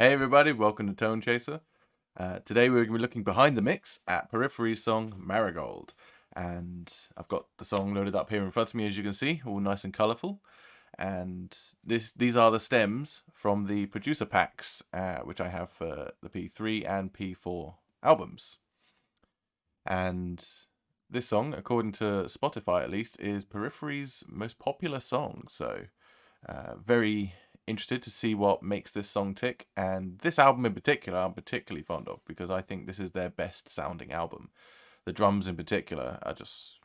Hey everybody, welcome to Tone Chaser. Today we're going to be looking behind the mix at Periphery's song Marigold. And I've got the song loaded up here in front of me, as you can see, all nice and colourful. And these are the stems from the producer packs, which I have for the P3 and P4 albums. And this song, according to Spotify at least, is Periphery's most popular song. So very interested to see what makes this song tick, and this album in particular I'm particularly fond of because I think this is their best sounding album. The drums in particular I just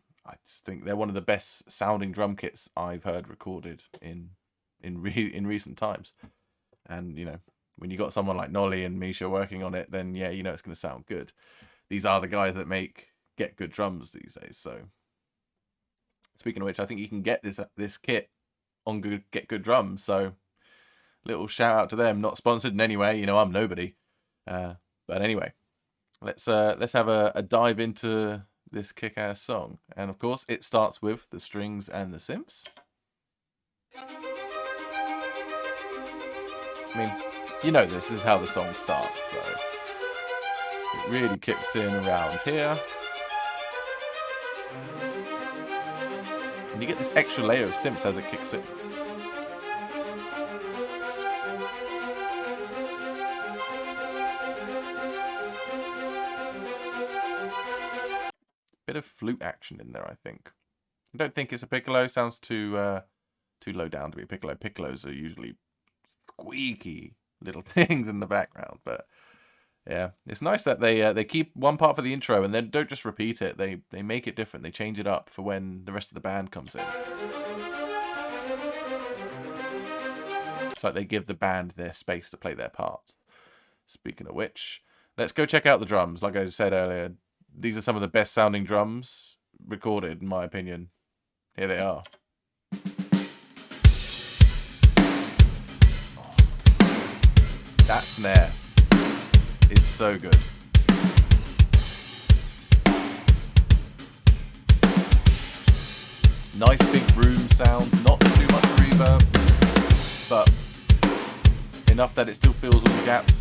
think they're one of the best sounding drum kits I've heard recorded in recent times. And when you got someone like Nolly and Misha working on it, then yeah, it's going to sound good. These are the guys that get good drums these days. So speaking of which, I think you can get this kit on Get Good Drums, so little shout out to them. Not sponsored in any way, I'm nobody. But anyway, let's have a dive into this kick-ass song. And of course, it starts with the strings and the synths. I mean, this is how the song starts, so it really kicks in around here. And you get this extra layer of synths as it kicks in. Bit of flute action in there, I think. I don't think it's a piccolo. Sounds too low down to be a piccolo. Piccolos are usually squeaky little things in the background, but yeah, it's nice that they keep one part for the intro and then don't just repeat it. They make it different. They change it up for when the rest of the band comes in. It's like they give the band their space to play their parts. Speaking of which, let's go check out the drums. Like I said earlier, these are some of the best sounding drums recorded, in my opinion. Here they are. That snare is so good. Nice big room sound, not too much reverb, but enough that it still fills all the gaps.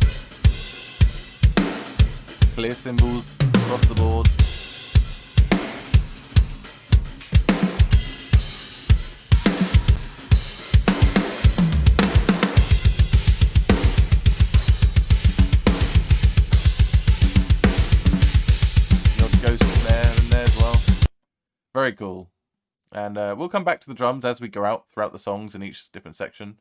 Clear cymbals across the board. Very cool. And we'll come back to the drums as we go out throughout the songs in each different section.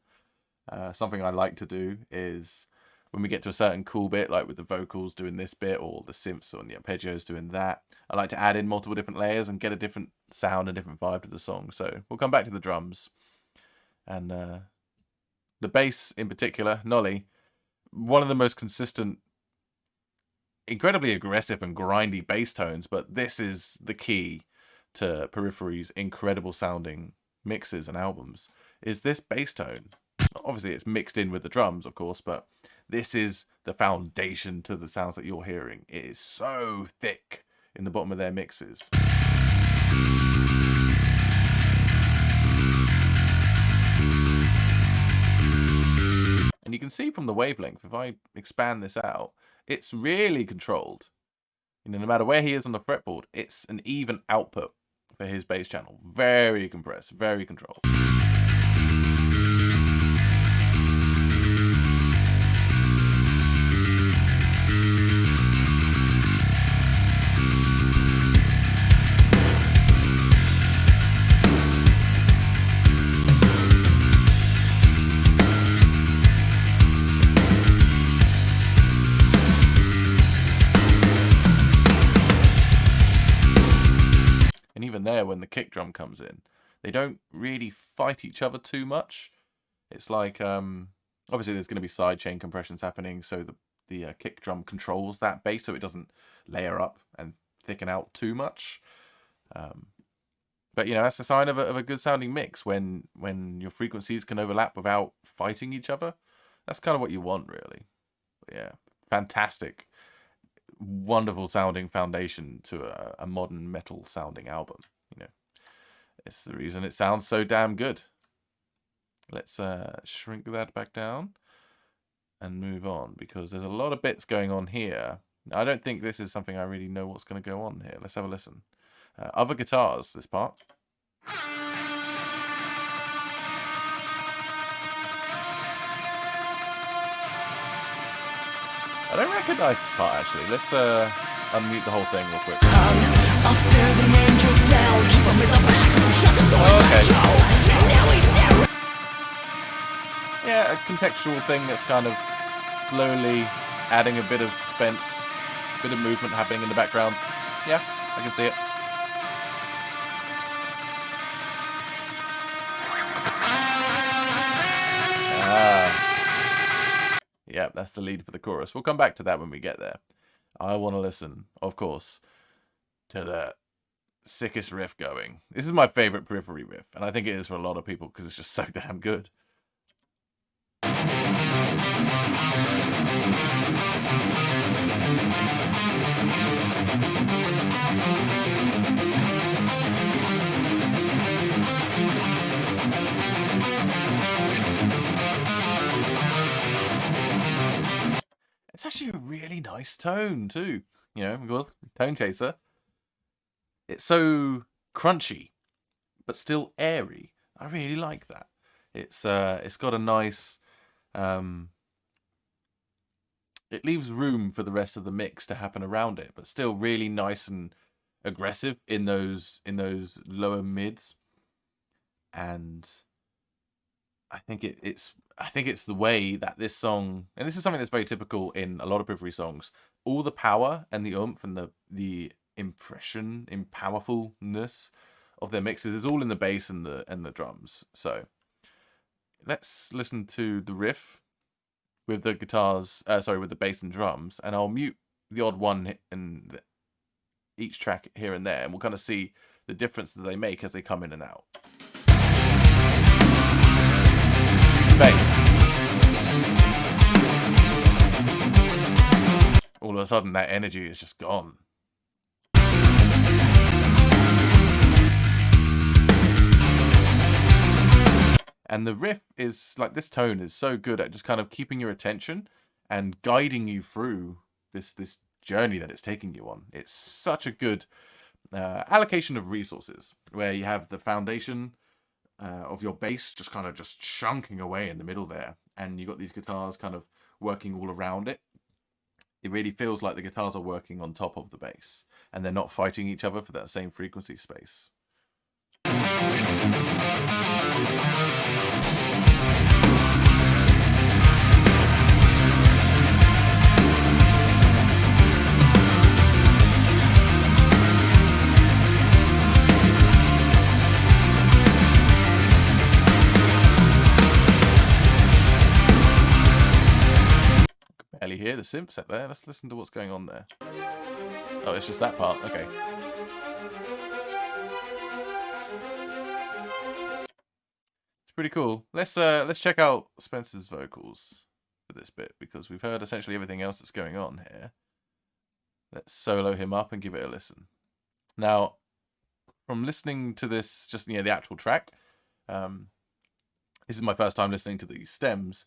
Something I like to do is when we get to a certain cool bit, like with the vocals doing this bit or the synths or the arpeggios doing that, I like to add in multiple different layers and get a different sound, a different vibe to the song. So we'll come back to the drums. And the bass in particular, Nolly, one of the most consistent, incredibly aggressive and grindy bass tones, but this is the key to Periphery's incredible sounding mixes and albums, is this bass tone. Obviously it's mixed in with the drums, of course, but this is the foundation to the sounds that you're hearing. It is so thick in the bottom of their mixes. And you can see from the wavelength, if I expand this out, it's really controlled. No matter where he is on the fretboard, it's an even output for his bass channel. Very compressed, very controlled. And even there, when the kick drum comes in, they don't really fight each other too much. It's like, obviously there's going to be sidechain compressions happening, so the kick drum controls that bass so it doesn't layer up and thicken out too much. But that's a sign of a good sounding mix when your frequencies can overlap without fighting each other. That's kind of what you want, really. But yeah, fantastic. Wonderful sounding foundation to a modern metal sounding album. It's the reason it sounds so damn good. Let's shrink that back down. and move on, because there's a lot of bits going on here. I don't think this is something I really know what's going to go on here. Let's have a listen. Other guitars, this part. I don't recognise this part, actually. Let's unmute the whole thing real quick. I'll stare the angels down, keep them in the back room, shut the door, let go. And now he's there. Yeah, a contextual thing that's kind of slowly adding a bit of suspense, a bit of movement happening in the background. Yeah, I can see it. Yeah, that's the lead for the chorus. We'll come back to that when we get there. I want to listen, of course, to the sickest riff going. This is my favorite Periphery riff, and I think it is for a lot of people because it's just so damn good. It's actually a really nice tone too. You know, because Tone Chaser. It's so crunchy, but still airy. I really like that. It's got a nice. It leaves room for the rest of the mix to happen around it, but still really nice and aggressive in those lower mids. And I think it's the way that this song, and this is something that's very typical in a lot of Periphery songs, all the power and the oomph and the impression in powerfulness of their mixes is all in the bass and the drums. So let's listen to the riff with the guitars, with the bass and drums, and I'll mute the odd one in each track here and there, and we'll kind of see the difference that they make as they come in and out. Bass. All of a sudden, that energy is just gone. And the riff is, like, this tone is so good at just kind of keeping your attention and guiding you through this journey that it's taking you on. It's such a good allocation of resources, where you have the foundation of your bass just kind of just chunking away in the middle there, and you got these guitars kind of working all around it. It really feels like the guitars are working on top of the bass, and they're not fighting each other for that same frequency space. Barely hear the synth set there. Let's listen to what's going on there. Oh, it's just that part. Okay. It's pretty cool. Let's check out Spencer's vocals for this bit, because we've heard essentially everything else that's going on here. Let's solo him up and give it a listen. Now, from listening to this, just the actual track, this is my first time listening to these stems.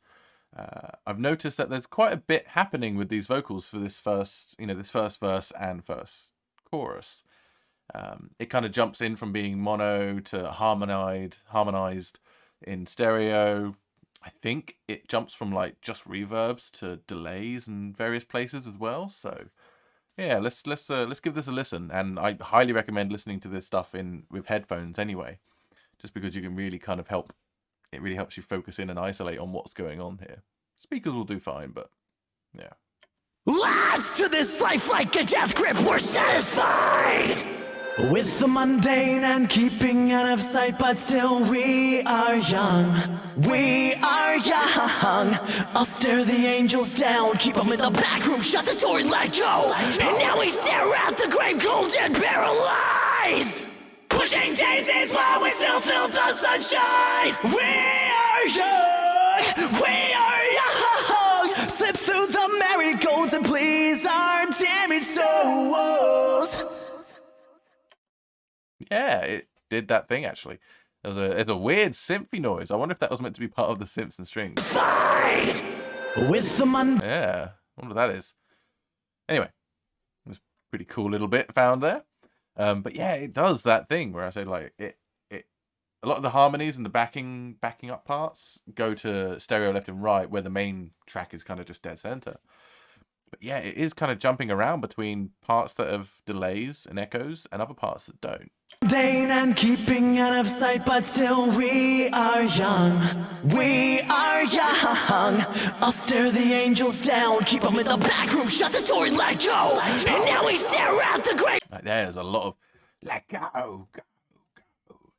I've noticed that there's quite a bit happening with these vocals for this first verse and first chorus. It kind of jumps in from being mono to harmonized in stereo. I think it jumps from like just reverbs to delays in various places as well. So yeah, let's give this a listen, and I highly recommend listening to this stuff with headphones anyway, just because you can really kind of help. It really helps you focus in and isolate on what's going on here. Speakers will do fine, but yeah. Lives to this life like a death grip, we're satisfied with the mundane and keeping out of sight, but still we are young. We are young. I'll stare the angels down, keep them in the back room, shut the door and let go. And now we stare at the grave cold and paralyzed, pushing daisies while we still feel the sunshine. We are young. We are young. Slip through the marigolds and please our damaged souls. Yeah, it did that thing actually. There's a weird synthy noise. I wonder if that was meant to be part of the synths and strings. Fine With the mundane. Yeah, I wonder what that is. Anyway, it's a pretty cool little bit found there. But yeah, it does that thing where I say like a lot of the harmonies and the backing up parts go to stereo left and right, where the main track is kind of just dead center. But yeah, it is kind of jumping around between parts that have delays and echoes and other parts that don't. And keeping out of sight, but still we are young. We are young. I'll stare the angels down, keep them in the back room, shut the door and let go. And now we stare at the grave. Like there's a lot of let go, go,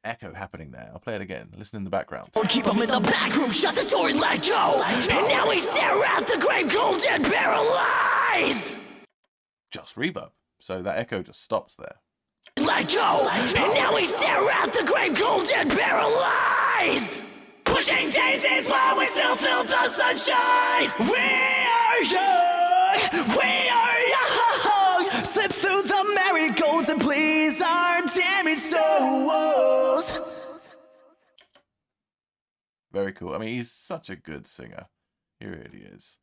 echo happening there. I'll play it again. Listen in the background. Keep them in the back room, shut the door and let go. And now we stare at the grave, cold and paralyzed. Just reverb. So that echo just stops there. Let go. And now we stare at the grave, cold and paralyzed. Pushing daisies while we still feel the sunshine. We are young. We are young. Slip through the marigolds and please our damaged souls. Very cool. I mean, he's such a good singer. He really is.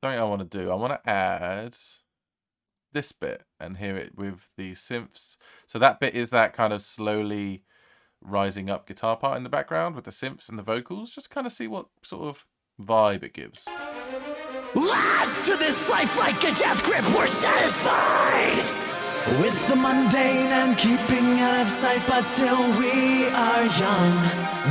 Something I want to do. I want to add this bit and hear it with the synths. So that bit is that kind of slowly rising up guitar part in the background with the synths and the vocals. Just kind of see what sort of vibe it gives. Lads, to this life like a death grip, we're satisfied with the mundane and keeping out of sight, but still we are young.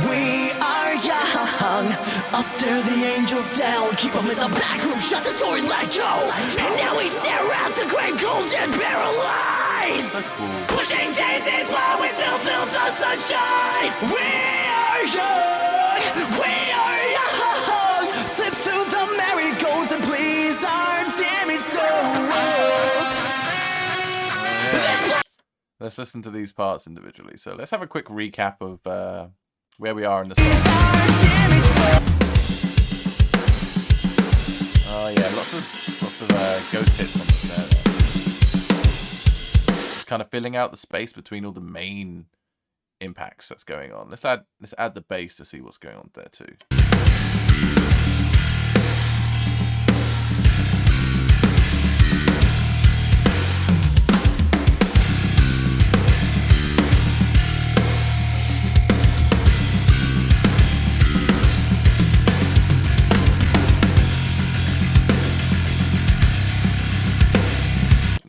We are young. I'll stare the angels down, keep them in the back room, shut the door and let go. And now we stare at the grave, cold and paralyzed. So cool. Pushing daisies while we still feel the sunshine. We are young. We are young. Slip through the marigolds and please our damaged souls. Let's listen to these parts individually. So let's have a quick recap of where we are in the song. Oh yeah, lots of ghost hits on the snare there. Just kind of filling out the space between all the main impacts that's going on. Let's add the bass to see what's going on there too.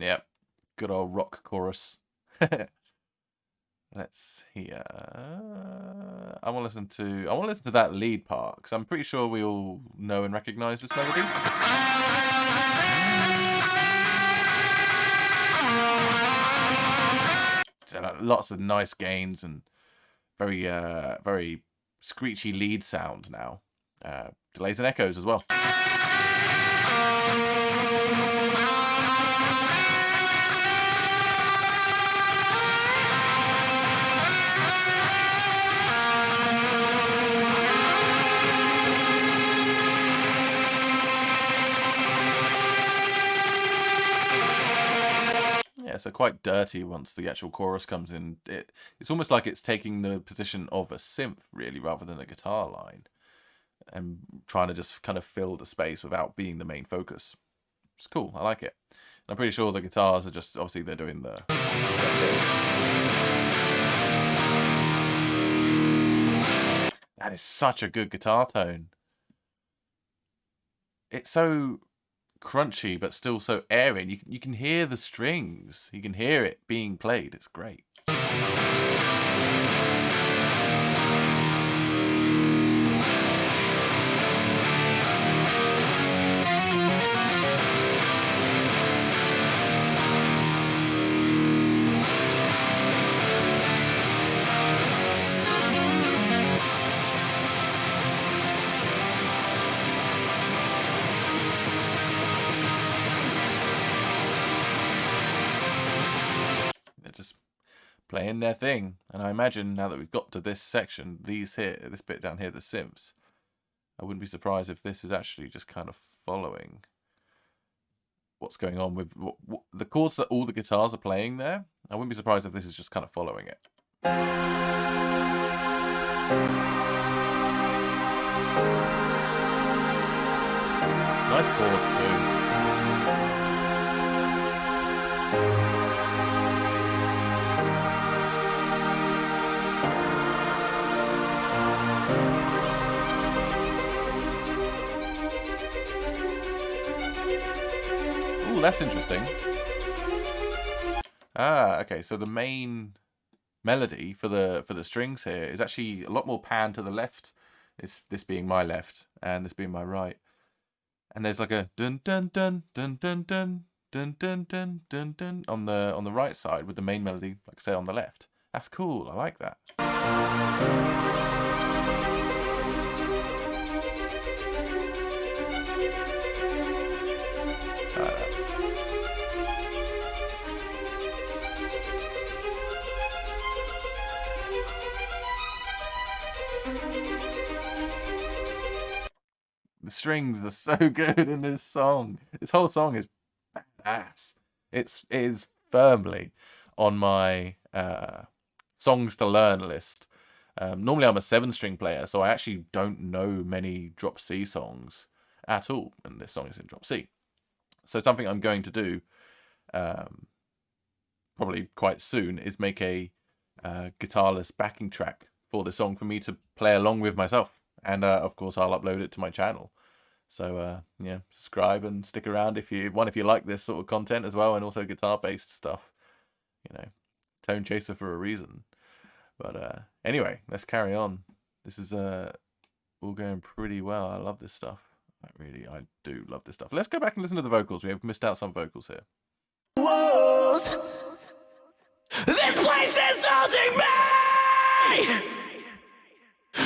Yep, good old rock chorus. Let's hear. I want to listen to that lead part because I'm pretty sure we all know and recognize this melody. So, lots of nice gains and very screechy lead sound now. Delays and echoes as well. So quite dirty once the actual chorus comes in. It's almost like it's taking the position of a synth, really, rather than a guitar line, and trying to just kind of fill the space without being the main focus. It's cool. I like it. And I'm pretty sure the guitars are just, obviously they're doing the... That is such a good guitar tone. It's so crunchy but still so airy, and you can hear the strings, you can hear it being played. It's great. Just playing their thing, and I imagine now that we've got to this section, this bit down here, the synths, I wouldn't be surprised if this is actually just kind of following what's going on with the chords that all the guitars are playing there. I wouldn't be surprised if this is just kind of following it. Nice chords too. Ooh, that's interesting. Ah, okay, so the main melody for the strings here is actually a lot more pan to the left. This being my left and this being my right. And there's like a dun dun dun dun dun dun dun dun dun dun dun on the right side with the main melody, like I say, on the left. That's cool. I like that. The strings are so good in this song. This whole song is badass. It is firmly on my songs to learn list. Normally I'm a 7-string player, so I actually don't know many drop C songs at all, and this song is in drop C. So something I'm going to do probably quite soon is make a guitarless backing track for the song for me to play along with myself. And of course I'll upload it to my channel. So yeah, subscribe and stick around if you like this sort of content as well, and also guitar-based stuff. You know, Tone Chaser for a reason. But anyway, let's carry on. This is all going pretty well. I love this stuff. I do love this stuff. Let's go back and listen to the vocals. We have missed out some vocals here. Walls. This place is holding me.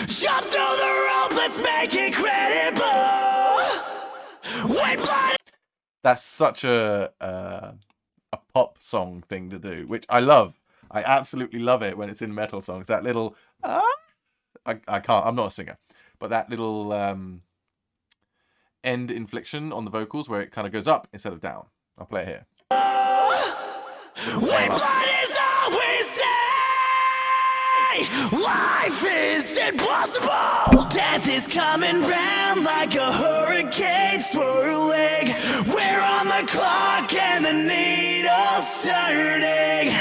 Jump through the rope, let's make it credible. That's such a pop song thing to do, which I love. I absolutely love it when it's in metal songs. That little I can't. I'm not a singer, but that little end inflection on the vocals where it kind of goes up instead of down. I'll play it here. When blood is all we say. Life is impossible. Death is coming round like a hurricane swirling. We're on the clock and the needle's turning.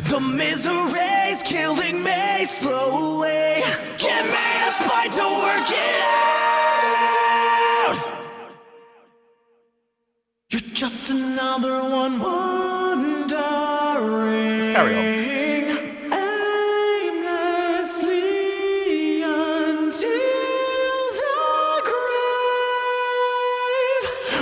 The misery's killing me slowly. Give me a spine to work it out. You're just another one wandering. Let's carry on.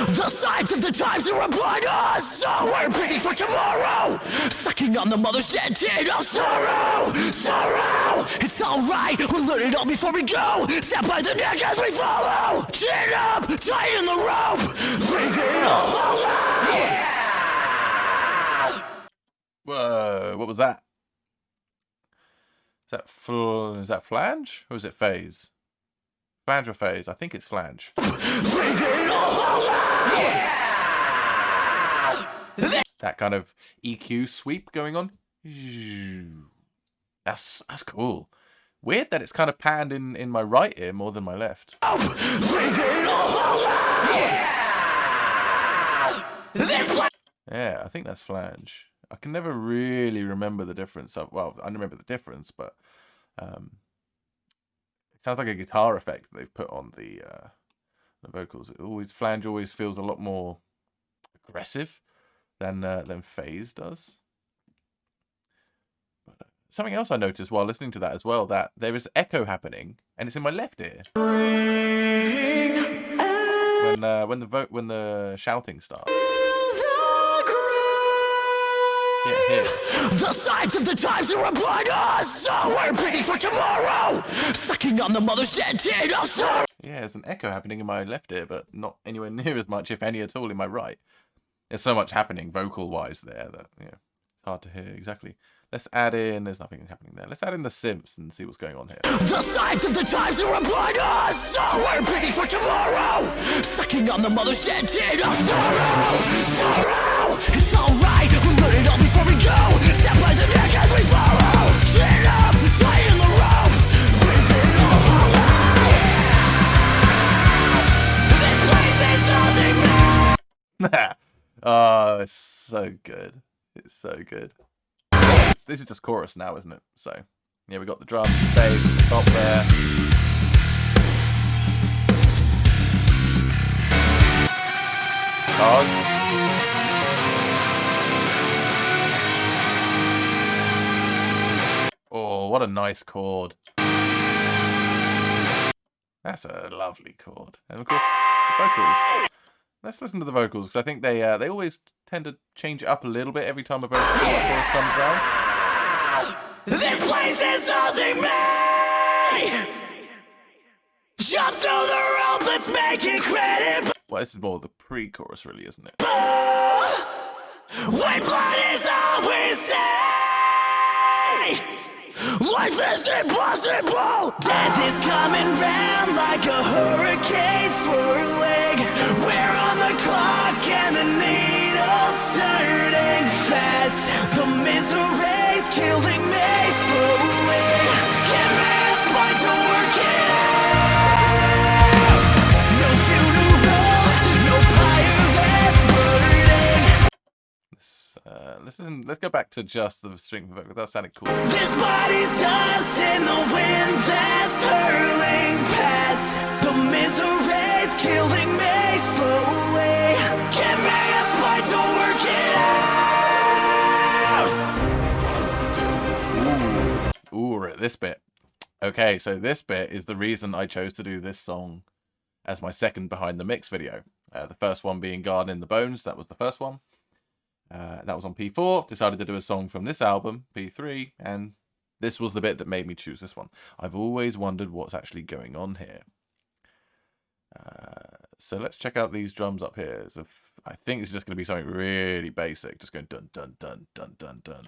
The signs of the times are upon us, so we're pleading for tomorrow. Sucking on the mother's dead tin of sorrow, sorrow. It's alright, we'll learn it all before we go. Step by the neck as we follow. Chin up, tighten the rope. Leave it all alone. Yeah. Whoa, what was that? Is that flange or is it phase? Flange or phase? I think it's flange. Leave it all alone. Yeah. That kind of EQ sweep going on. That's cool. Weird that it's kind of panned in my right ear more than my left. Leave it all alone. Yeah. Yeah, I think that's flange. I can never really remember the difference. Well, I remember the difference, but it sounds like a guitar effect that they've put on the vocals. Flange always feels a lot more aggressive than phase does. But something else I noticed while listening to that as well, that there is echo happening, and it's in my left ear when the shouting starts. Yeah, here. The signs of the times are upon us, so we're pleading for tomorrow. Sucking on the mother's dead tin of sorrow. Yeah, there's an echo happening in my left ear, but not anywhere near as much, if any at all, in my right. There's so much happening vocal-wise there that it's hard to hear exactly. Let's add in. There's nothing happening there. Let's add in the synths and see what's going on here. The signs of the times are upon us, so we're pleading for tomorrow. Sucking on the mother's dead tin of sorrow, sorrow. It's alright, we'll learn it all before we go. Step by the neck as we follow. Chin up, tighten the rope. Leave it all alone. This place is Oh, it's so good. It's so good. This is just chorus now, isn't it? So, yeah, we got the drums, bass at the top there. Guitars. Oh, what a nice chord. That's a lovely chord. And of course, the vocals. Let's listen to the vocals, because I think they always tend to change it up a little bit every time a vocal chorus comes around. This place is holding me. Jump through the rope, let's make it credible. Well, this is more the pre-chorus, really, isn't it? When blood is all we say. Life is impossible. Death is coming round like a hurricane swirling. We're on the clock and the needle's turning fast. The misery's killing me slowly. Give me a spine to work it out. No funeral, no pyre burning. Let's go back to just the string vocal. That sounded cool. This body's dust in the wind that's hurling past. The misery's killing me slowly. Give me a spine to work it out. Ooh, we're at this bit. Okay, so this bit is the reason I chose to do this song as my second behind the mix video. The first one being Garden in the Bones. That was the first one. That was on P4. Decided to do a song from this album, P3, and this was the bit that made me choose this one. I've always wondered what's actually going on here. So let's check out these drums up here. So I think it's just going to be something really basic. Just going dun dun dun dun dun dun.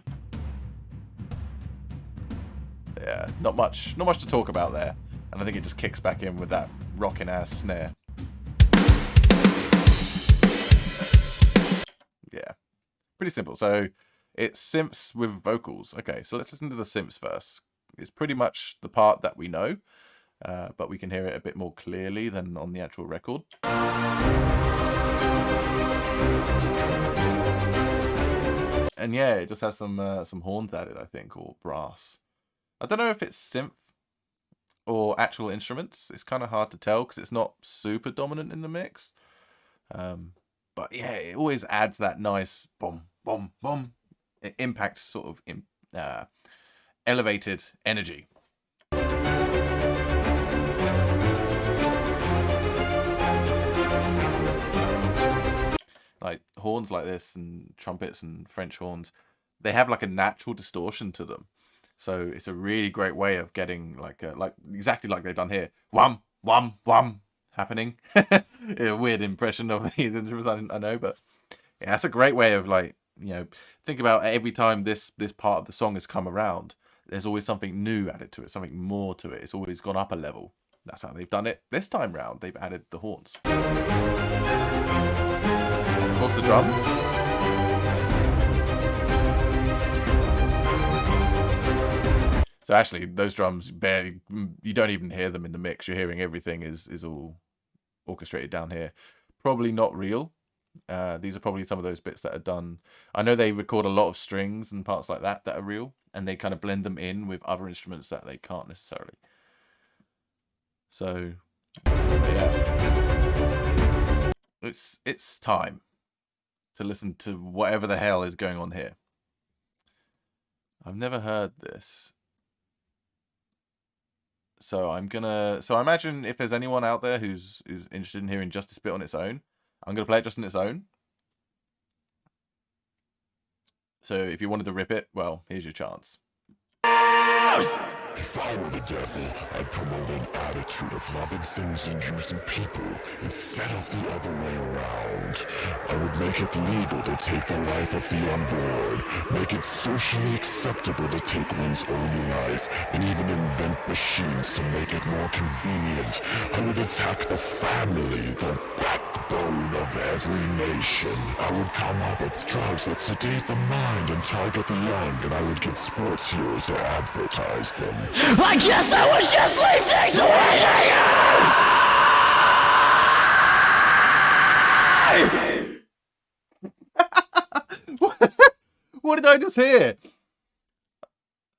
Yeah, not much to talk about there. And I think it just kicks back in with that rocking ass snare. Yeah. Pretty simple. So it's synths with vocals. Okay, so let's listen to the synths first. It's pretty much the part that we know, but we can hear it a bit more clearly than on the actual record. And yeah, it just has some horns added, I think, or brass. I don't know if it's synth or actual instruments. It's kind of hard to tell because it's not super dominant in the mix. But yeah, it always adds that nice boom, boom, boom impact, sort of elevated energy. Like horns like this and trumpets and French horns, they have like a natural distortion to them. So it's a really great way of getting like exactly like they've done here. Wham, wham, wham. Happening. A weird impression of these instruments, I know, but yeah, that's a great way of, like, you know, think about every time this part of the song has come around, there's always something new added to it, something more to it. It's always gone up a level. That's how they've done it this time round. They've added the horns. Of course, the drums. So actually, those drums barely, you don't even hear them in the mix. You're hearing everything is all orchestrated down here. Probably not real. These are probably some of those bits that are done. I know they record a lot of strings and parts like that are real, and they kind of blend them in with other instruments that they can't necessarily. So yeah, it's time to listen to whatever the hell is going on here. I've never heard this. So I imagine if there's anyone out there who's interested in hearing just this bit on its own, I'm gonna play it just on its own. So if you wanted to rip it, well, here's your chance. If I were the devil, I'd promote an attitude of loving things and using people instead of the other way around. I would make it legal to take the life of the unborn, make it socially acceptable to take one's own life, and even invent machines to make it more convenient. I would attack the family, the backbone of every nation. I would come up with drugs that sedate the mind and target the young, and I would get sports heroes to advertise them. I guess I was just leave things the way they are! I just hear?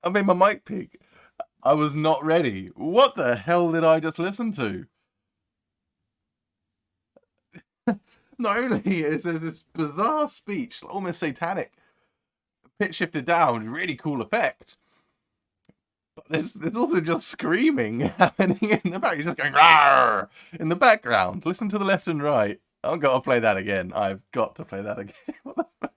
I made my mic peak. I was not ready. What the hell did I just listen to? Not only is there this bizarre speech, almost satanic, pitch shifted down, really cool effect. But there's also just screaming happening in the back. You're just going "Rawr!" in the background. Listen to the left and right. I've got to play that again. I've got to play that again. What the fuck?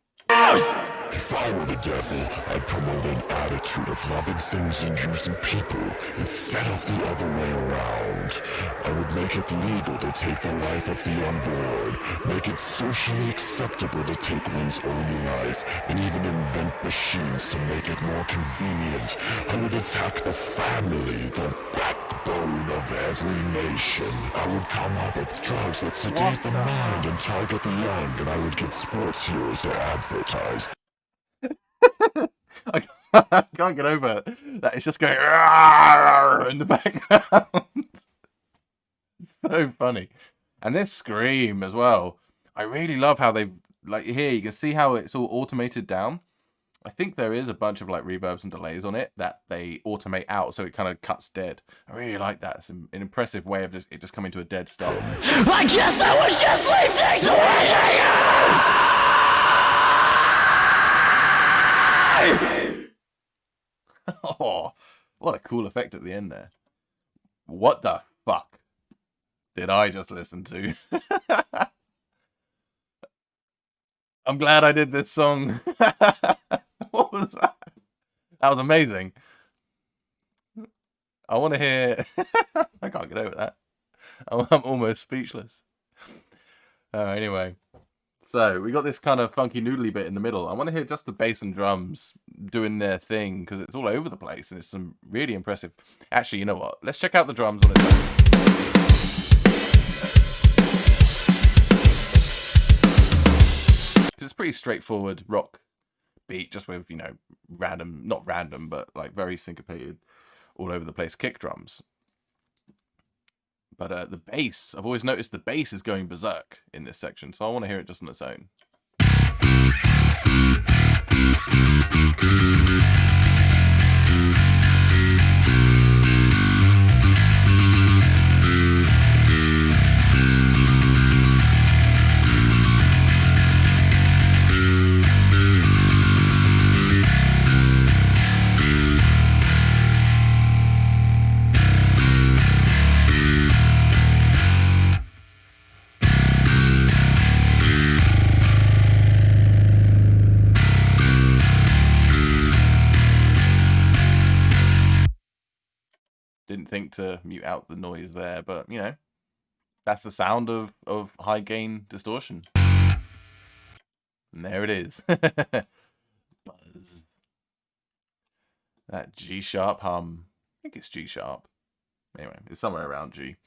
If I were the devil, I'd promote an attitude of loving things and using people instead of the other way around. I would make it legal to take the life of the unborn, make it socially acceptable to take one's own life, and even invent machines to make it more convenient. I would attack the family, the backbone of every nation. I would come up with drugs that sedate the mind and target the young, and I would get sports heroes to advertise. I can't get over that. It's just going "Rawr!" in the background. So funny. And this scream as well. I really love how they, like, here you can see how it's all automated down. I think there is a bunch of like reverbs and delays on it that they automate out, so it kind of cuts dead. I really like that. It's an impressive way of it just coming to a dead stop. I guess I was just listening to it. Oh, what a cool effect at the end there. What the fuck did I just listen to? I'm glad I did this song. What was that? That was amazing. I want to hear... I can't get over that. I'm almost speechless. Anyway. So, we got this kind of funky noodly bit in the middle. I want to hear just the bass and drums doing their thing, because it's all over the place, and it's some really impressive... Actually, you know what? Let's check out the drums on its own. It's a pretty straightforward rock beat, just with, you know, random... Not random, but, like, very syncopated, all over the place kick drums. But the bass, I've always noticed the bass is going berserk in this section, so I want to hear it just on its own. Didn't think to mute out the noise there, but, you know, that's the sound of high gain distortion. And there it is. Buzz. That G sharp hum. I think it's G sharp. Anyway, it's somewhere around G.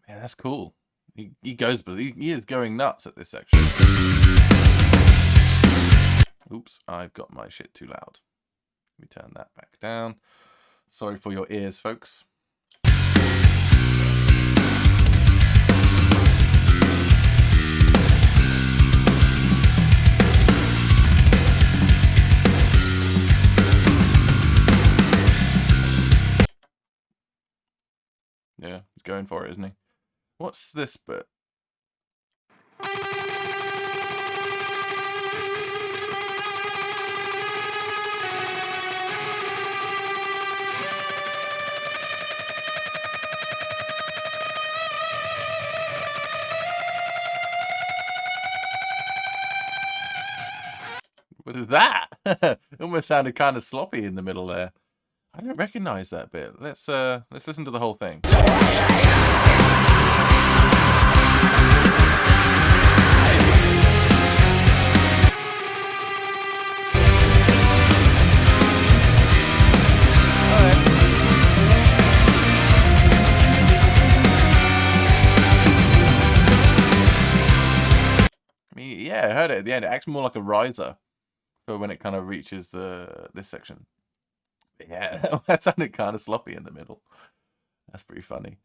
Man, that's cool. He goes, but he is going nuts at this section. Oops, I've got my shit too loud. Let me turn that back down. Sorry for your ears, folks. Yeah, he's going for it, isn't he? What's this bit? What is that? It almost sounded kind of sloppy in the middle there. I don't recognize that bit. Let's listen to the whole thing. I mean, yeah, I heard it at the end. It acts more like a riser for when it kind of reaches this section. But yeah, that sounded kind of sloppy in the middle. That's pretty funny.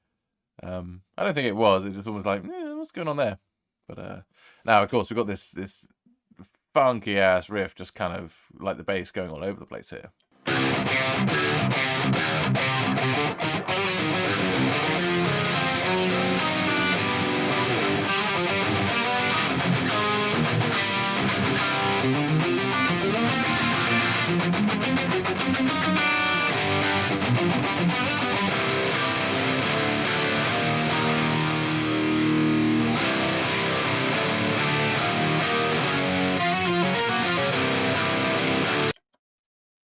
I don't think it was. It just almost like, what's going on there? But now, of course, we've got this funky ass riff, just kind of like the bass going all over the place here.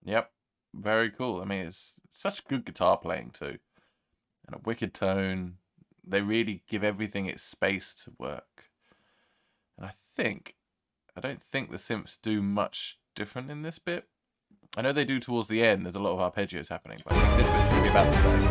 Yep, very cool. I mean, it's such good guitar playing too, and a wicked tone. They really give everything its space to work. And I don't think the synths do much different in this bit. I know they do towards the end. There's a lot of arpeggios happening, but I think this bit's going to be about the same.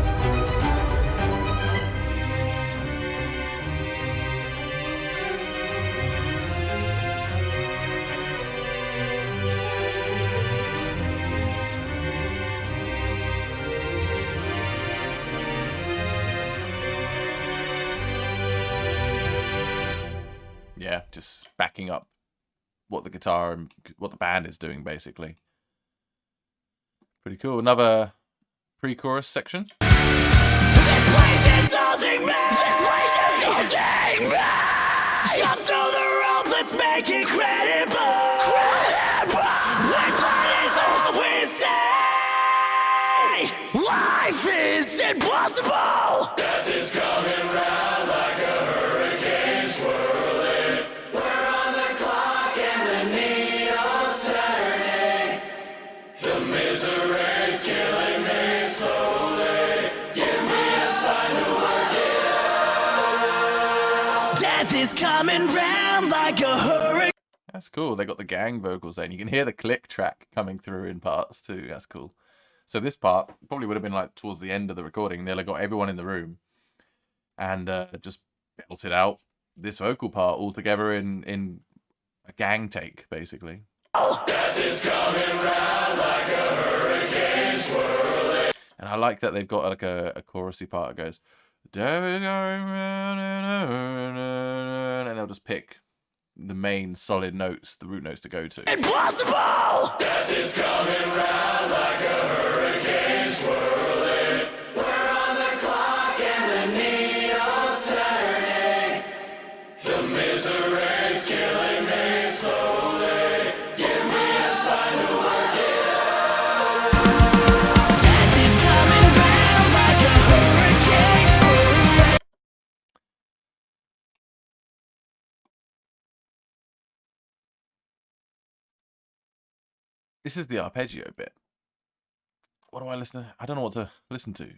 Yeah, just backing up what the guitar and what the band is doing, basically. Pretty cool. Another pre-chorus section. This place is holding me. This place is holding me. Jump through the rope, let's make it credible. When blood is all we say, life is impossible. Death is coming round like a hurricane swirling. We're on the clock and the needle's turning. The misery's killing me slowly. Give me a spine to work it out. Death is coming round like a hurricane. That's cool. They got the gang vocals there, and you can hear the click track coming through in parts too. That's cool. So this part probably would have been like towards the end of the recording. They got everyone in the room and just belted out this vocal part all together in a gang take, basically. Death is coming round like a hurricane swirling. And I like that they've got like a chorusy part that goes, "Death is coming round," and they'll just pick the main solid notes, the root notes to go to. Impossible! Death is coming round like a hurricane swirling. We're on the clock and the needle's turning. The misery's killing me slowly. Give me a spine to work it out. Death is coming round like a hurricane swirling. This is the arpeggio bit. What do I listen to? I don't know what to listen to.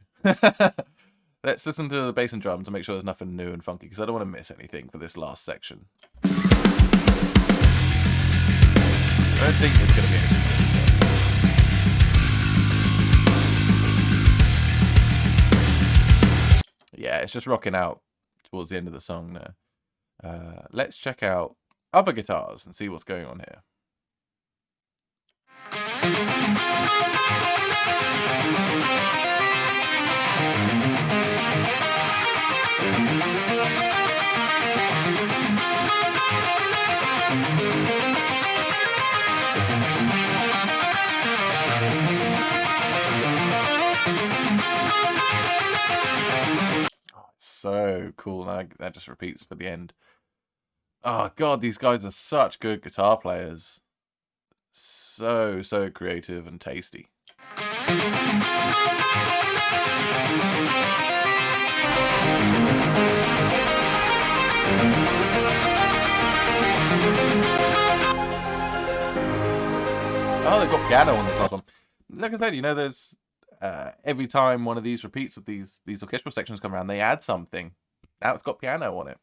Let's listen to the bass and drums to make sure there's nothing new and funky, because I don't want to miss anything for this last section. I don't think there's going to be anything. Yeah, it's just rocking out towards the end of the song now. Let's check out other guitars and see what's going on here. Oh, it's so cool. That just repeats for the end. Oh god, these guys are such good guitar players. So creative and tasty. Oh, they've got piano on this last one. Like I said, you know, there's every time one of these repeats of these orchestral sections come around, they add something. Now it's got piano on it,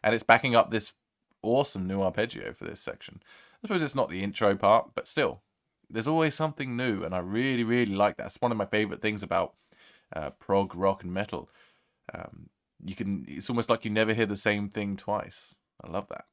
and it's backing up this awesome new arpeggio for this section. I suppose it's not the intro part, but still, there's always something new, and I really, really like that. It's one of my favorite things about prog rock and metal. It's almost like you never hear the same thing twice. I love that.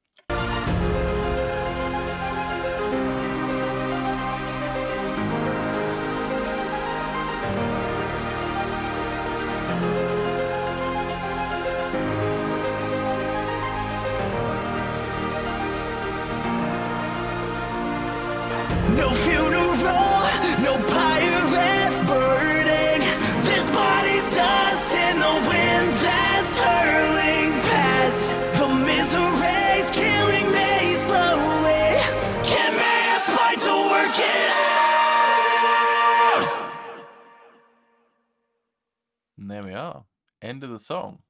No funeral, no pyre that's burning. This body's dust in the wind that's hurling past. The misery's killing me slowly. Give me a spine to work it out. And there we are. End of the song.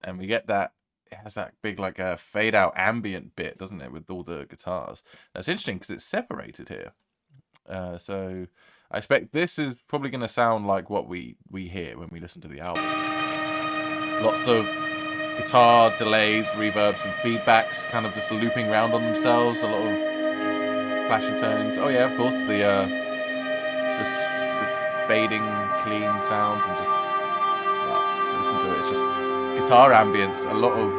And we get that, it has that big like fade out ambient bit, doesn't it, with all the guitars. That's interesting because it's separated here. So I expect this is probably going to sound like what we hear when we listen to the album. Lots of guitar delays, reverbs, and feedbacks kind of just looping around on themselves. A lot of flashing tones. Oh yeah, of course, the fading, clean sounds, and just, well, listen to it. It's just guitar ambience, a lot of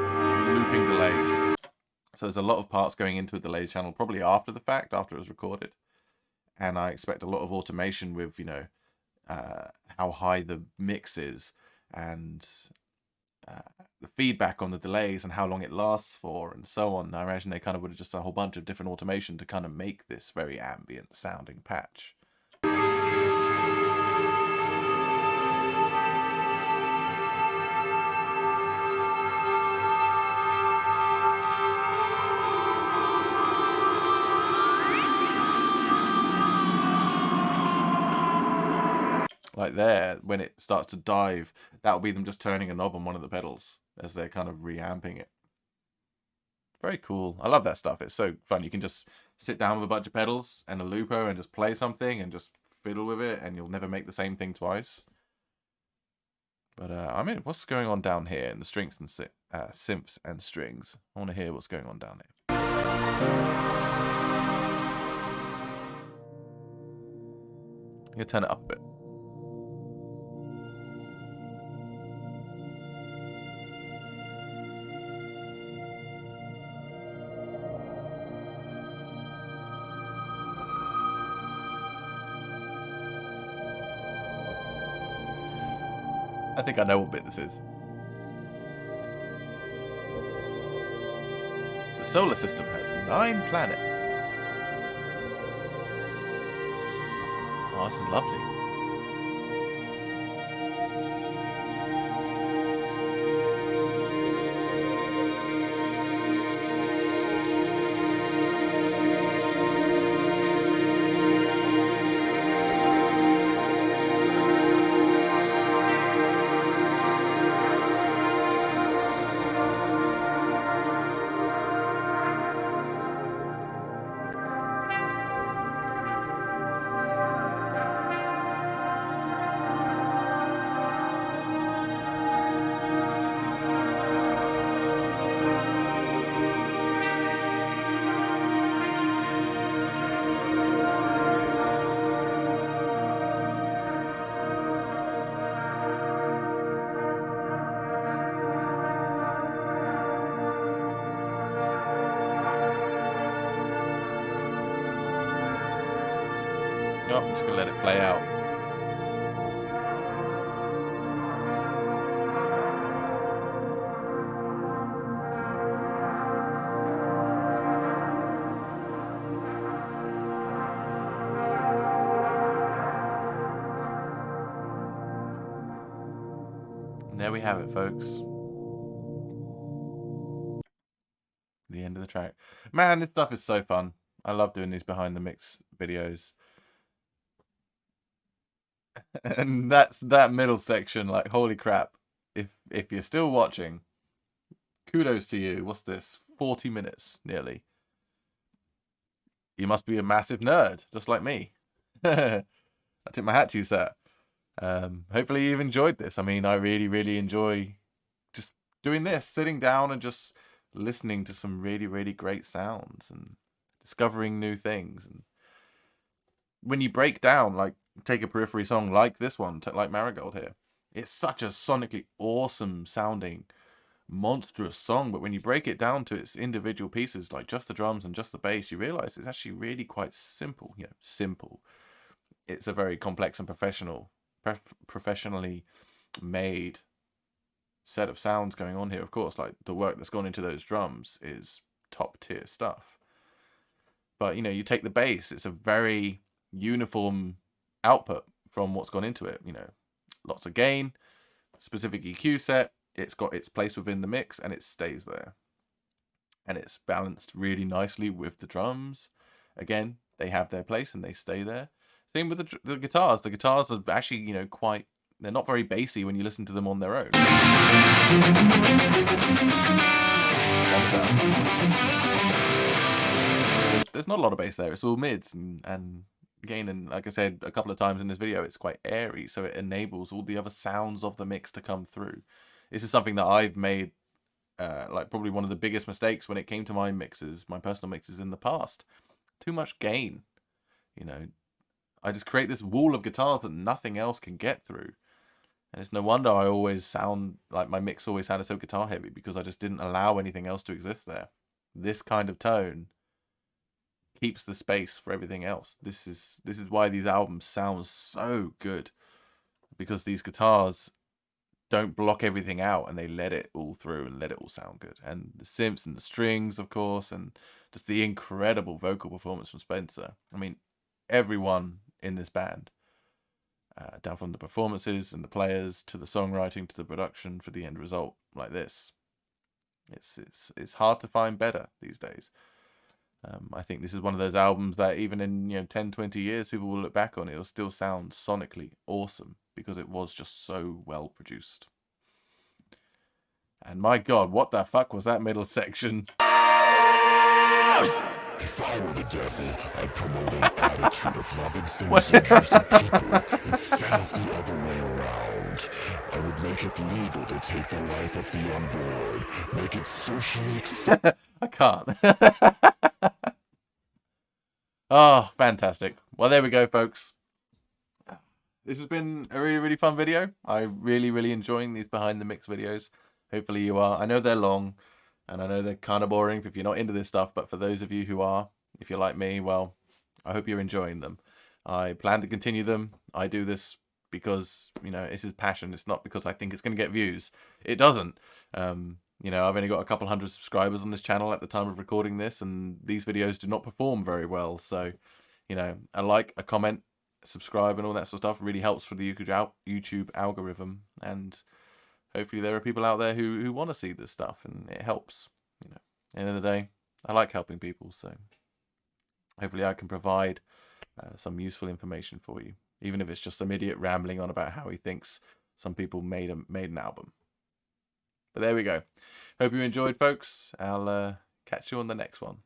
looping delays. So there's a lot of parts going into a delay channel, probably after the fact, after it was recorded. And I expect a lot of automation with, you know, how high the mix is, and the feedback on the delays and how long it lasts for, and so on. I imagine they kind of would have just a whole bunch of different automation to kind of make this very ambient sounding patch. Like there, when it starts to dive, that'll be them just turning a knob on one of the pedals as they're kind of reamping it. Very cool. I love that stuff. It's so fun. You can just sit down with a bunch of pedals and a looper and just play something and just fiddle with it, and you'll never make the same thing twice. But I mean, what's going on down here in the strings and synths and strings? I want to hear what's going on down here. I'm gonna turn it up a bit. I think I know what bit this is. The solar system has 9 planets. Oh, this is lovely. Oh, I'm just going to let it play out. And there we have it, folks. The end of the track. Man, this stuff is so fun. I love doing these behind the mix videos. And that's that middle section, like, holy crap. If you're still watching, kudos to you. What's this? 40 minutes, nearly. You must be a massive nerd, just like me. I tip my hat to you, sir. Hopefully you've enjoyed this. I mean, I really, really enjoy just doing this, sitting down and just listening to some really, really great sounds and discovering new things. And when you break down, like, take a Periphery song like this one, like Marigold here, it's such a sonically awesome sounding, monstrous song, but when you break it down to its individual pieces, like just the drums and just the bass, you realize it's actually really quite simple. You know, simple. It's a very complex and professionally made set of sounds going on here. Of course, like, the work that's gone into those drums is top tier stuff. But, you know, you take the bass, it's a very uniform output from what's gone into it. You know, lots of gain, specific EQ set, it's got its place within the mix, and it stays there. And it's balanced really nicely with the drums. Again, they have their place and they stay there. Same with the guitars. The guitars are actually, you know, quite... They're not very bassy when you listen to them on their own. There's not a lot of bass there. It's all mids and again, and like I said a couple of times in this video, it's quite airy, so it enables all the other sounds of the mix to come through. This is something that I've made like probably one of the biggest mistakes when it came to my mixes, my personal mixes in the past. Too much gain. You know, I just create this wall of guitars that nothing else can get through. And it's no wonder I always sound like my mix always sounded so guitar heavy, because I just didn't allow anything else to exist there. This kind of tone keeps the space for everything else. This is why these albums sound so good, because these guitars don't block everything out and they let it all through and let it all sound good. And the synths and the strings, of course, and just the incredible vocal performance from Spencer. I mean, everyone in this band, down from the performances and the players to the songwriting to the production for the end result like this. It's hard to find better these days. I think this is one of those albums that even in 10, 20 years, people will look back on it. It'll still sound sonically awesome because it was just so well produced. And my God, what the fuck was that middle section? If I were the devil, I'd promote an attitude of loving things and using people instead of the other way around. I would make it legal to take the life of the unborn, make it socially acceptable. I can't. Oh, fantastic. Well, there we go, folks. This has been a really, really fun video. I'm really, really enjoying these behind the mix videos. Hopefully you are. I know they're long, and I know they're kind of boring if you're not into this stuff, but for those of you who are, if you're like me, well, I hope you're enjoying them. I plan to continue them. I do this because, this is passion. It's not because I think it's going to get views. It doesn't. I've only got a couple hundred subscribers on this channel at the time of recording this, and these videos do not perform very well. So, a like, a comment, subscribe, and all that sort of stuff really helps for the YouTube algorithm. And hopefully there are people out there who want to see this stuff, and it helps. At the end of the day, I like helping people, so hopefully I can provide some useful information for you, even if it's just some idiot rambling on about how he thinks some people made an album. But there we go. Hope you enjoyed, folks. I'll catch you on the next one.